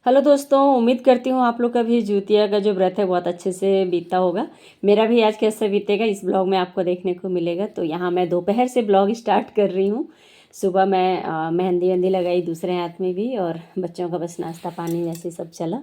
Hello दोस्तों, उम्मीद करती हूँ आप लोग का भी जिउतिया का जो व्रत है बहुत अच्छे से बीता होगा। मेरा भी आज कैसे बीतेगा इस ब्लॉग में आपको देखने को मिलेगा। तो यहाँ मैं दोपहर से ब्लॉग स्टार्ट कर रही हूँ। सुबह मैं मेहंदी वहंदी लगाई दूसरे हाथ में भी, और बच्चों का बस नाश्ता पानी वैसे सब चला।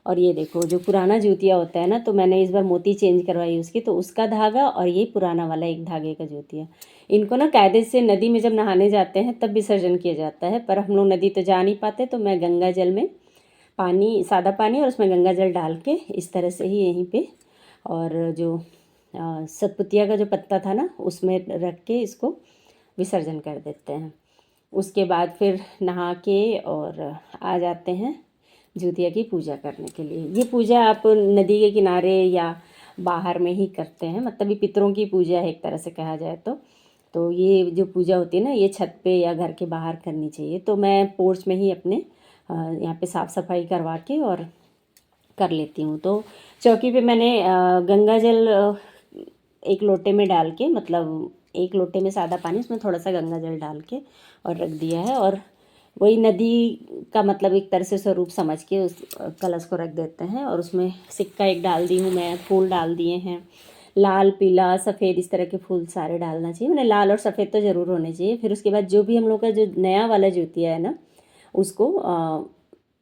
और ये देखो जो पुराना जिउतिया होता है ना, तो मैंने इस बार मोती चेंज करवाई उसकी, तो उसका धागा और ये पुराना वाला एक धागे का जिउतिया। इनको ना कायदे से नदी में जब नहाने जाते हैं तब विसर्जन किया जाता है, पर हम लोग नदी तो जा नहीं पाते, तो मैं गंगा जल में पानी, सादा पानी और उसमें गंगा जल डाल के इस तरह से ही यहीं पे, और जो सतपुतिया का जो पत्ता था ना उसमें रख के इसको विसर्जन कर देते हैं। उसके बाद फिर नहा के और आ जाते हैं जिउतिया की पूजा करने के लिए। ये पूजा आप नदी के किनारे या बाहर में ही करते हैं, मतलब ये पितरों की पूजा है एक तरह से कहा जाए तो ये जो पूजा होती है ना, ये छत पे या घर के बाहर करनी चाहिए। तो मैं पोर्च में ही अपने यहाँ पे साफ़ सफाई करवा के और कर लेती हूँ। तो चौकी पे मैंने गंगा जल एक लोटे में डाल के, मतलब एक लोटे में सादा पानी, उसमें थोड़ा सा गंगा जल डाल के और रख दिया है। और वही नदी का मतलब एक तरह से स्वरूप समझ के उस कलश को रख देते हैं, और उसमें सिक्का एक डाल दी हूँ मैं, फूल डाल दिए हैं, लाल पीला सफ़ेद इस तरह के फूल सारे डालना चाहिए। मैंने लाल और सफ़ेद तो ज़रूर होने चाहिए। फिर उसके बाद जो भी हम लोग का जो नया वाला जिउतिया है ना, उसको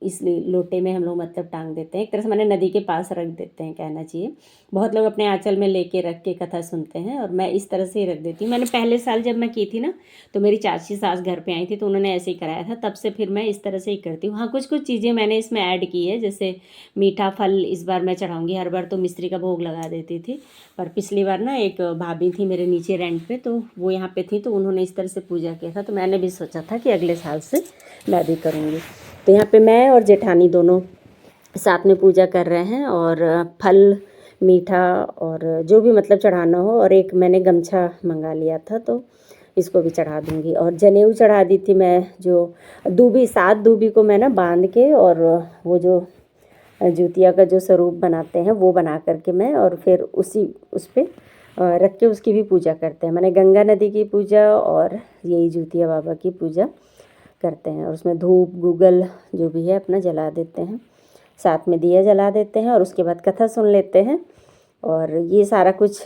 इस लोटे में हम लोग मतलब टांग देते हैं, एक तरह से मैंने नदी के पास रख देते हैं कहना चाहिए। बहुत लोग अपने आंचल में लेके रख के कथा सुनते हैं, और मैं इस तरह से ही रख देती हूँ। मैंने पहले साल जब मैं की थी ना, तो मेरी चाची सास घर पे आई थी, तो उन्होंने ऐसे ही कराया था, तब से फिर मैं इस तरह से ही करती हूँ। हाँ, कुछ कुछ चीज़ें मैंने इसमें ऐड की है, जैसे मीठा फल इस बार मैं चढ़ाऊँगी। हर बार तो मिश्री का भोग लगा देती थी, पर पिछली बार ना एक भाभी थी मेरे नीचे रेंट पे, तो वो यहाँ पे थी, तो उन्होंने इस तरह से पूजा किया था, तो मैंने भी सोचा था कि अगले साल से मैं भी करूँगी। तो यहाँ पे मैं और जेठानी दोनों साथ में पूजा कर रहे हैं, और फल मीठा और जो भी मतलब चढ़ाना हो, और एक मैंने गमछा मंगा लिया था, तो इसको भी चढ़ा दूँगी। और जनेऊ चढ़ा दी थी मैं, जो दूबी, 7 दूबी को मैं ना बांध के, और वो जो जिउतिया का जो स्वरूप बनाते हैं वो बना करके मैं, और फिर उस पर रख के उसकी भी पूजा करते हैं। मैंने गंगा नदी की पूजा और यही जिउतिया बाबा की पूजा करते हैं, और उसमें धूप गूगल जो भी है अपना जला देते हैं, साथ में दिया जला देते हैं, और उसके बाद कथा सुन लेते हैं। और ये सारा कुछ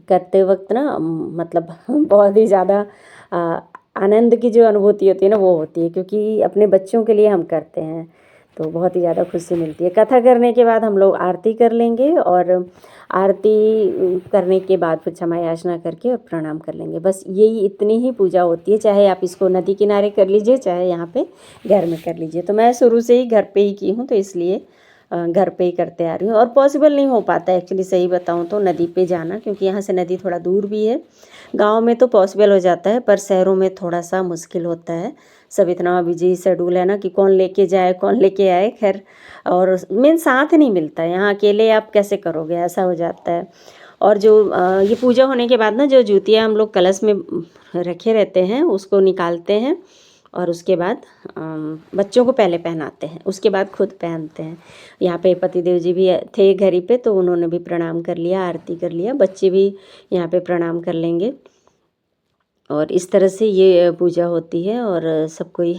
करते वक्त ना मतलब बहुत ही ज़्यादा आनंद की जो अनुभूति होती है ना, वो होती है, क्योंकि अपने बच्चों के लिए हम करते हैं, तो बहुत ही ज़्यादा खुशी मिलती है। कथा करने के बाद हम लोग आरती कर लेंगे, और आरती करने के बाद फिर क्षमा याचना करके और प्रणाम कर लेंगे। बस यही इतनी ही पूजा होती है, चाहे आप इसको नदी किनारे कर लीजिए, चाहे यहाँ पे घर में कर लीजिए। तो मैं शुरू से ही घर पे ही की हूँ, तो इसलिए घर पे ही करते आ रही हूँ। और पॉसिबल नहीं हो पाता एक्चुअली, सही बताऊँ तो नदी पे जाना, क्योंकि यहाँ से नदी थोड़ा दूर भी है। गांव में तो पॉसिबल हो जाता है, पर शहरों में थोड़ा सा मुश्किल होता है। सब इतना बिजी शेड्यूल है ना कि कौन लेके जाए कौन लेके आए, खैर। और मेन साथ नहीं मिलता है, यहाँ अकेले आप कैसे करोगे, ऐसा हो जाता है। और जो ये पूजा होने के बाद ना, जो जूतियाँ हम लोग कलश में रखे रहते हैं उसको निकालते हैं, और उसके बाद बच्चों को पहले पहनाते हैं, उसके बाद खुद पहनते हैं। यहाँ पे पतिदेव जी भी थे घर ही पे, तो उन्होंने भी प्रणाम कर लिया, आरती कर लिया, बच्चे भी यहाँ पे प्रणाम कर लेंगे। और इस तरह से ये पूजा होती है। और सब कोई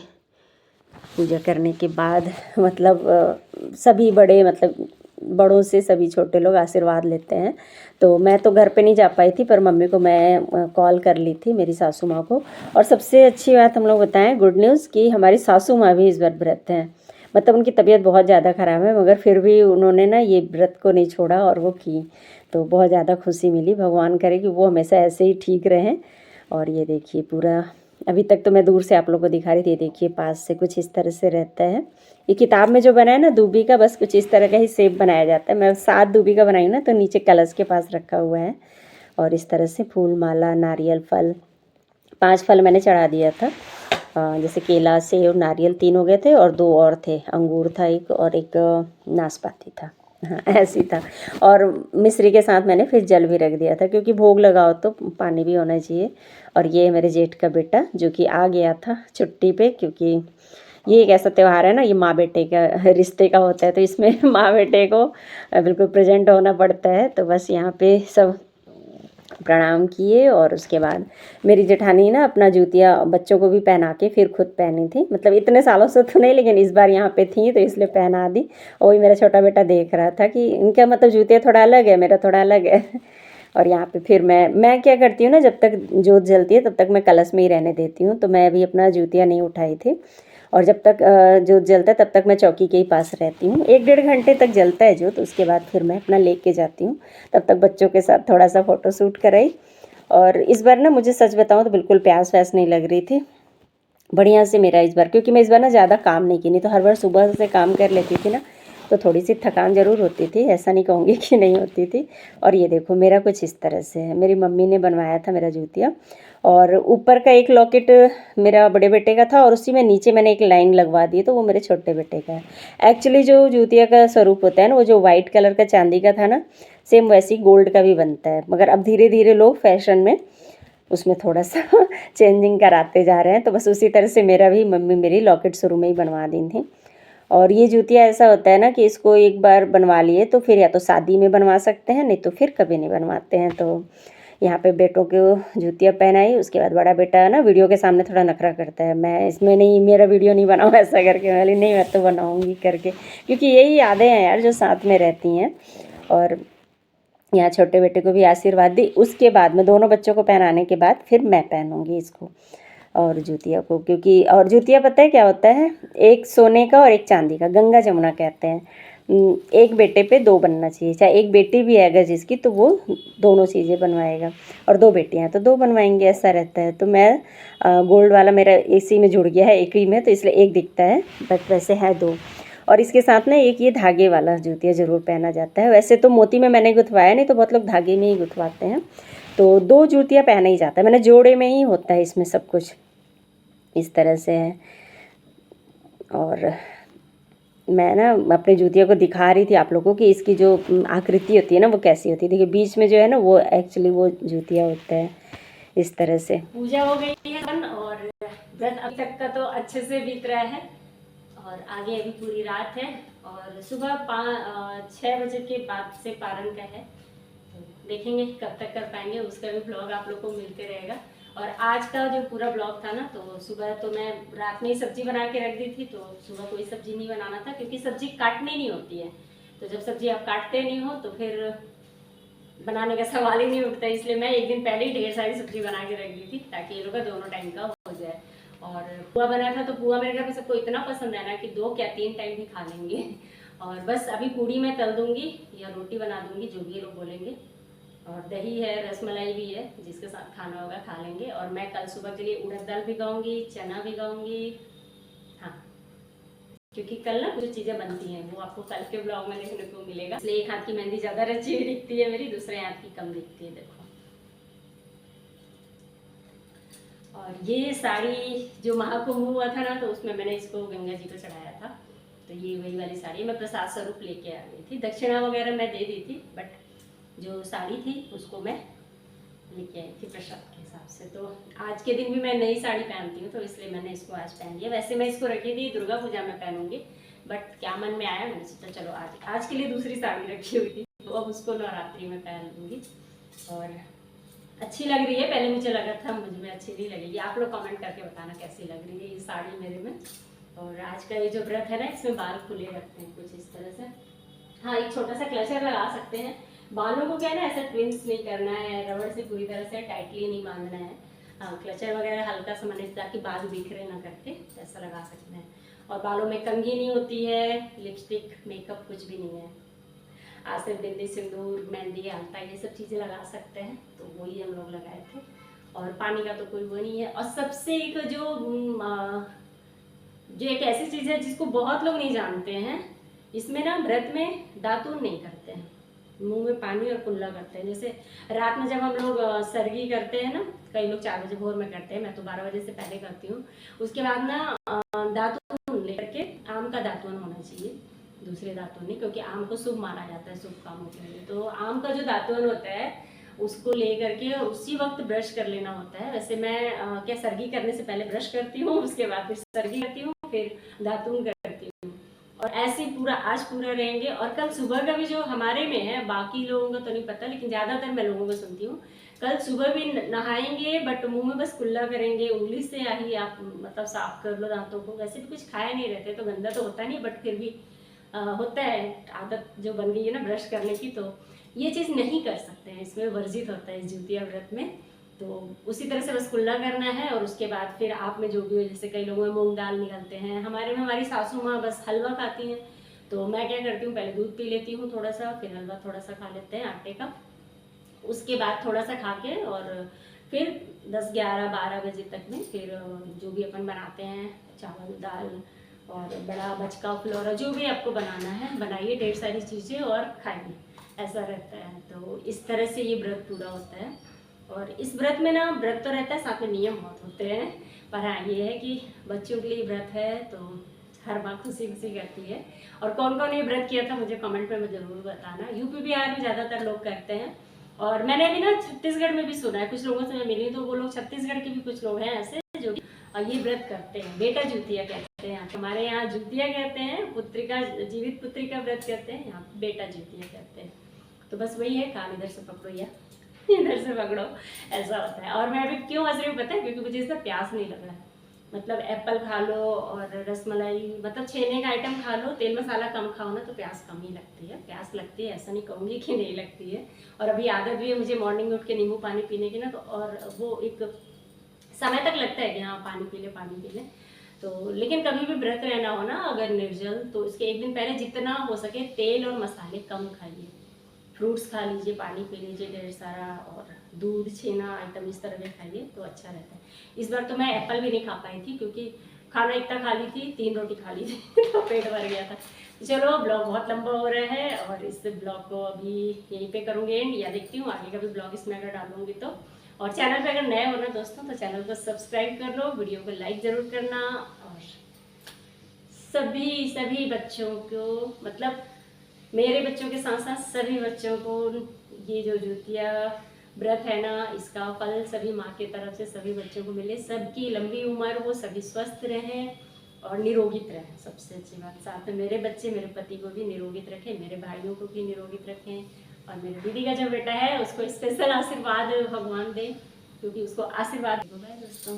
पूजा करने के बाद मतलब सभी बड़े, मतलब बड़ों से सभी छोटे लोग आशीर्वाद लेते हैं। तो मैं तो घर पे नहीं जा पाई थी, पर मम्मी को मैं कॉल कर ली थी, मेरी सासू माँ को। और सबसे अच्छी बात हम लोग बताएं, गुड न्यूज़, कि हमारी सासू माँ भी इस बार व्रत हैं। मतलब उनकी तबीयत बहुत ज़्यादा ख़राब है, मगर फिर भी उन्होंने ना ये व्रत को नहीं छोड़ा और वो की, तो बहुत ज़्यादा खुशी मिली। भगवान करे कि वो हमेशा ऐसे ही ठीक रहें। और ये देखिए पूरा, अभी तक तो मैं दूर से आप लोगों को दिखा रही थी, देखिए पास से कुछ इस तरह से रहता है। ये किताब में जो बना है ना दूबी का, बस कुछ इस तरह का ही शेप बनाया जाता है। मैं 7 दूबी का बनाई ना, तो नीचे कलश के पास रखा हुआ है। और इस तरह से फूल माला नारियल फल, 5 फल मैंने चढ़ा दिया था। जैसे केला सेब नारियल 3 हो गए थे, और 2 और थे, अंगूर था एक, और एक नाशपाती था। हाँ ऐसे ही था। और मिश्री के साथ मैंने फिर जल भी रख दिया था, क्योंकि भोग लगाओ तो पानी भी होना चाहिए। और ये मेरे जेठ का बेटा जो कि आ गया था छुट्टी पे, क्योंकि ये एक ऐसा त्यौहार है ना, ये माँ बेटे का रिश्ते का होता है, तो इसमें माँ बेटे को बिल्कुल प्रेजेंट होना पड़ता है। तो बस यहाँ पे सब प्रणाम किए और उसके बाद मेरी जेठानी ना अपना जूतियाँ बच्चों को भी पहना के फिर खुद पहनी थी। मतलब इतने सालों से तो नहीं, लेकिन इस बार यहाँ पे थी तो इसलिए पहना दी। और वही मेरा छोटा बेटा देख रहा था कि इनका मतलब जूतियाँ थोड़ा अलग है, मेरा थोड़ा अलग है। और यहाँ पे फिर मैं क्या करती हूँ ना, जब तक जोत जलती है तब तक मैं कलश में ही रहने देती हूँ। तो मैं अभी अपना जूतियाँ नहीं उठाई थी, और जब तक जोत जलता है तब तक मैं चौकी के ही पास रहती हूँ। 1-1.5 घंटे तक जलता है जोत, उसके बाद फिर मैं अपना लेके जाती हूँ। तब तक बच्चों के साथ थोड़ा सा फ़ोटो शूट कराई। और इस बार ना मुझे सच बताऊँ तो बिल्कुल प्यास व्यास नहीं लग रही थी, बढ़िया से मेरा इस बार, क्योंकि मैं इस बार ना ज़्यादा काम नहीं की, नहीं तो हर बार सुबह से काम कर लेती थी ना, तो थोड़ी सी थकान ज़रूर होती थी, ऐसा नहीं कहूँगी कि नहीं होती थी। और ये देखो मेरा कुछ इस तरह से है, मेरी मम्मी ने बनवाया था मेरा जूतिया। और ऊपर का एक लॉकेट मेरा बड़े बेटे का था, और उसी में नीचे मैंने एक लाइन लगवा दी, तो वो मेरे छोटे बेटे का है। एक्चुअली जो जूतिया का स्वरूप होता है ना, वो जो वाइट कलर का चांदी का था ना, सेम वैसे ही गोल्ड का भी बनता है, मगर अब धीरे धीरे लोग फैशन में उसमें थोड़ा सा चेंजिंग कराते जा रहे हैं। तो बस उसी तरह से मेरा भी, मम्मी मेरी लॉकेट शुरू में ही बनवा दी थी। और ये जूतियाँ ऐसा होता है ना कि इसको एक बार बनवा लिए तो फिर या तो शादी में बनवा सकते हैं, नहीं तो फिर कभी नहीं बनवाते हैं। तो यहाँ पे बेटों को जूतियाँ पहनाई, उसके बाद बड़ा बेटा ना वीडियो के सामने थोड़ा नखरा करता है, मैं इसमें नहीं, मेरा वीडियो नहीं बनाऊँ ऐसा करके। मैं बोली नहीं, मैं तो बनाऊँगी करके, क्योंकि यही यादें हैं यार जो साथ में रहती हैं। और यहाँ छोटे बेटे को भी आशीर्वाद दी, उसके बाद में दोनों बच्चों को पहनाने के बाद फिर मैं पहनूंगी इसको और जूतिया को। क्योंकि और जूतिया पता है क्या होता है, एक सोने का और एक चांदी का, गंगा जमुना कहते हैं। एक बेटे पे 2 बनना चाहिए, चाहे एक बेटी भी है अगर जिसकी, तो वो दोनों चीज़ें बनवाएगा, और 2 बेटियां हैं तो 2 बनवाएंगे, ऐसा रहता है। तो मैं गोल्ड वाला मेरा इसी में जुड़ गया है, एक ही में, तो इसलिए एक दिखता है, बट वैसे है 2। और इसके साथ ना एक ये धागे वाला जूतिया ज़रूर पहना जाता है। वैसे तो मोती में मैंने गुथवाया नहीं, तो बहुत लोग धागे में ही गुथवाते हैं। तो 2 जूतियाँ पहना ही जाता है, मैंने जोड़े में ही होता है इसमें सब कुछ, इस तरह से है। और मैं ना अपनी जूतियों को दिखा रही थी आप लोगों को कि इसकी जो आकृति होती है ना वो कैसी होती है। देखिए बीच में जो है ना वो एक्चुअली वो जूतिया होता है, इस तरह से। पूजा हो गई है और व्रत अब तक का तो अच्छे से बीत रहा है, और आगे अभी पूरी रात है, और सुबह 6 बजे के बाद से पारण का है। तो देखेंगे कब तक कर पाएंगे, उसका भी ब्लॉग आप लोग को मिलते रहेगा। और आज का जो पूरा ब्लॉग था ना, तो सुबह तो मैं रात में ही सब्जी बना के रख दी थी, तो सुबह कोई सब्जी नहीं बनाना था, क्योंकि सब्जी काटनी नहीं होती है। तो जब सब्जी आप काटते नहीं हो तो फिर बनाने का सवाल ही नहीं उठता। इसलिए मैं एक दिन पहले ही ढेर सारी सब्जी बना के रख दी थी, ताकि ये लोग का दोनों टाइम का हो जाए। और पुआ बना था, तो पुआ मेरे घर में सबको इतना पसंद है ना कि 2 या 3 टाइम भी खा लेंगे। और बस अभी पूड़ी मैं तल दूंगी या रोटी बना दूंगी, जो भी ये लोग बोलेंगे। और दही है, रसमलाई भी है, जिसके साथ खाना होगा खा लेंगे। और मैं कल सुबह के लिए उड़द दाल भिगाऊंगी, चना भिगाऊंगी, हाँ, क्योंकि कल ना कुछ चीज़ें बनती हैं, वो आपको कल के ब्लॉग में देखने को मिलेगा। इसलिए एक हाथ की मेहंदी ज़्यादा रची हुई दिखती है मेरी, दूसरे हाथ की कम दिखती है, देखो। और ये साड़ी जो महाकुंभ हुआ था ना, तो उसमें मैंने इसको गंगा जी को चढ़ाया था। तो ये वही वाली साड़ी मैं प्रसाद स्वरूप लेके आ गई थी, दक्षिणा वगैरह मैं दे दी थी, बट जो साड़ी थी उसको मैं लेके आई थी प्रसाद के हिसाब से। तो आज के दिन भी मैं नई साड़ी पहनती हूँ, तो इसलिए मैंने इसको आज पहन लिया। वैसे मैं इसको रखी थी दुर्गा पूजा में पहनूंगी, बट क्या मन में आया, मैंने सोचा चलो आज के लिए दूसरी साड़ी रखी हुई थी, तो अब उसको नवरात्रि में पहन लूँगी। और अच्छी लग रही है, पहले मुझे लगा था मुझ में अच्छी नहीं लगेगी। आप लोग कमेंट करके बताना कैसी लग रही है ये साड़ी मेरे में। और आज का ये जो व्रत है ना, इसमें बाल खुले रखते हैं कुछ इस तरह से। हाँ, एक छोटा सा क्लचर लगा सकते हैं। बालों को क्या है ना, ऐसा ट्विंस नहीं करना है, रबड़ से पूरी तरह से टाइटली नहीं बांधना है। हाँ, क्लचर वगैरह हल्का सा मैंने, ताकि बाल बिखरे ना करके, ऐसा लगा सकते हैं। और बालों में कंघी नहीं होती है, लिपस्टिक मेकअप कुछ भी नहीं है। आज से बिंदी, सिंदूर, मेहंदी, आलता, ये सब चीज़ें लगा सकते हैं, तो वही हम लोग लगाए थे। और पानी का तो कोई वो नहीं है। और सबसे एक जो एक ऐसी चीज़ है जिसको बहुत लोग नहीं जानते हैं, इसमें ना व्रत में दातून नहीं करते हैं, मुंह में पानी और कुल्ला करते हैं। जैसे रात में जब हम लोग सरगी करते हैं ना, कई लोग 4 बजे भोर में करते हैं, मैं तो 12 बजे से पहले करती हूँ। उसके बाद ना दातून लेकर के, आम का दातून होना चाहिए, दूसरे दातून नहीं, क्योंकि आम को शुभ माना जाता है, शुभ कामों के लिए। तो आम का जो दातून होता है उसको ले करके उसी वक्त ब्रश कर लेना होता है। वैसे मैं क्या सरगी करने से पहले ब्रश करती हूँ, उसके बाद फिर सरगी करती हूँ, फिर दातून करती हूँ। और ऐसे ही पूरा आज पूरा रहेंगे। और कल सुबह का भी जो हमारे में है, बाकी लोगों को तो नहीं पता, लेकिन ज़्यादातर मैं लोगों को सुनती हूँ, कल सुबह भी नहाएंगे, बट मुंह में बस कुल्ला करेंगे, उंगली से ही आप मतलब साफ कर लो दांतों को। वैसे भी कुछ खाए नहीं रहते तो गंदा तो होता नहीं, बट फिर भी होता है आदत जो बन गई है ना ब्रश करने की, तो ये चीज़ नहीं कर सकते हैं, इसमें वर्जित होता है इस जिउतिया व्रत में। तो उसी तरह से बस कुल्ला करना है, और उसके बाद फिर आप में जो भी हो, जैसे कई लोगों में मूंग दाल निकलते हैं, हमारे में हमारी सासू माँ बस हलवा खाती हैं। तो मैं क्या करती हूँ, पहले दूध पी लेती हूँ थोड़ा सा, फिर हलवा थोड़ा सा खा लेते हैं आटे का, उसके बाद थोड़ा सा खा के, और फिर 10, 11, 12 बजे तक में फिर जो भी अपन बनाते हैं चावल दाल और बड़ा बचका फुलौरा जो भी आपको बनाना है बनाइए, ढेर सारी चीज़ें और खाइए, ऐसा रहता है। तो इस तरह से ये व्रत पूरा होता है। और इस व्रत में ना, व्रत तो रहता है, साथ में नियम बहुत होते हैं, पर हाँ ये है कि बच्चों के लिए व्रत है तो हर माँ खुशी खुशी करती है। और कौन कौन ये व्रत किया था मुझे कमेंट में ज़रूर बताना। यूपी बिहार में ज़्यादातर लोग करते हैं, और मैंने अभी ना छत्तीसगढ़ में भी सुना है, कुछ लोगों से मैं मिली तो वो लोग छत्तीसगढ़ के भी कुछ लोग हैं ऐसे जो ये व्रत करते हैं। बेटा जुतिया कहते हैं, हमारे यहाँ जुतिया कहते हैं, पुत्रिका जीवित पुत्री का व्रत करते हैं, यहाँ बेटा जुतिया कहते हैं। तो बस वही है, काम इधर से पकड़ो या इधर से पकड़ो, ऐसा होता है। और मैं अभी क्यों हंस रही हूँ पता है, क्योंकि मुझे इसका प्यास नहीं लग रहा है। मतलब एप्पल खा लो और रसमलाई, मतलब छेने का आइटम खा लो, तेल मसाला कम खाओ ना तो प्यास कम ही लगती है। प्यास लगती है, ऐसा नहीं कहूँगी कि नहीं लगती है। और अभी आदत भी है मुझे मॉर्निंग में उठ के नींबू पानी पीने की ना, तो और वो एक समय तक लगता है कि हाँ पानी पी ले पानी पी ले। तो लेकिन कभी भी व्रत रहना हो ना अगर निर्जल, तो इसके एक दिन पहले जितना हो सके तेल और मसाले कम खाइए, फ्रूट्स खा लीजिए, पानी पी लीजिए ढेर सारा, और दूध छेना आइटम इस तरह के खाइए तो अच्छा रहता है। इस बार तो मैं एप्पल भी नहीं खा पाई थी, क्योंकि खाना इतना खा ली थी, 3 रोटी खा ली थी तो पेट भर गया था। चलो ब्लॉग बहुत लंबा हो रहा है, और इस ब्लॉग को अभी यहीं पे करूँगी एंड, या देखती हूँ आगे का भी ब्लॉग इसमें अगर डालूंगी तो। और चैनल पे अगर नए हो ना दोस्तों तो चैनल को सब्सक्राइब कर लो, वीडियो को लाइक ज़रूर करना, और सभी बच्चों को, मतलब मेरे बच्चों के साथ साथ सभी बच्चों को ये जो जुतिया व्रत है ना, इसका फल सभी माँ की तरफ से सभी बच्चों को मिले, सबकी लंबी उम्र हो, सभी स्वस्थ रहें और निरोगित रहें। सबसे अच्छी बात, साथ में मेरे बच्चे मेरे पति को भी निरोगित रखें, मेरे भाइयों को भी निरोगित रखें, और मेरे दीदी का जो बेटा है उसको स्पेशल आशीर्वाद भगवान दे, क्योंकि उसको आशीर्वाद। बाय दोस्तों।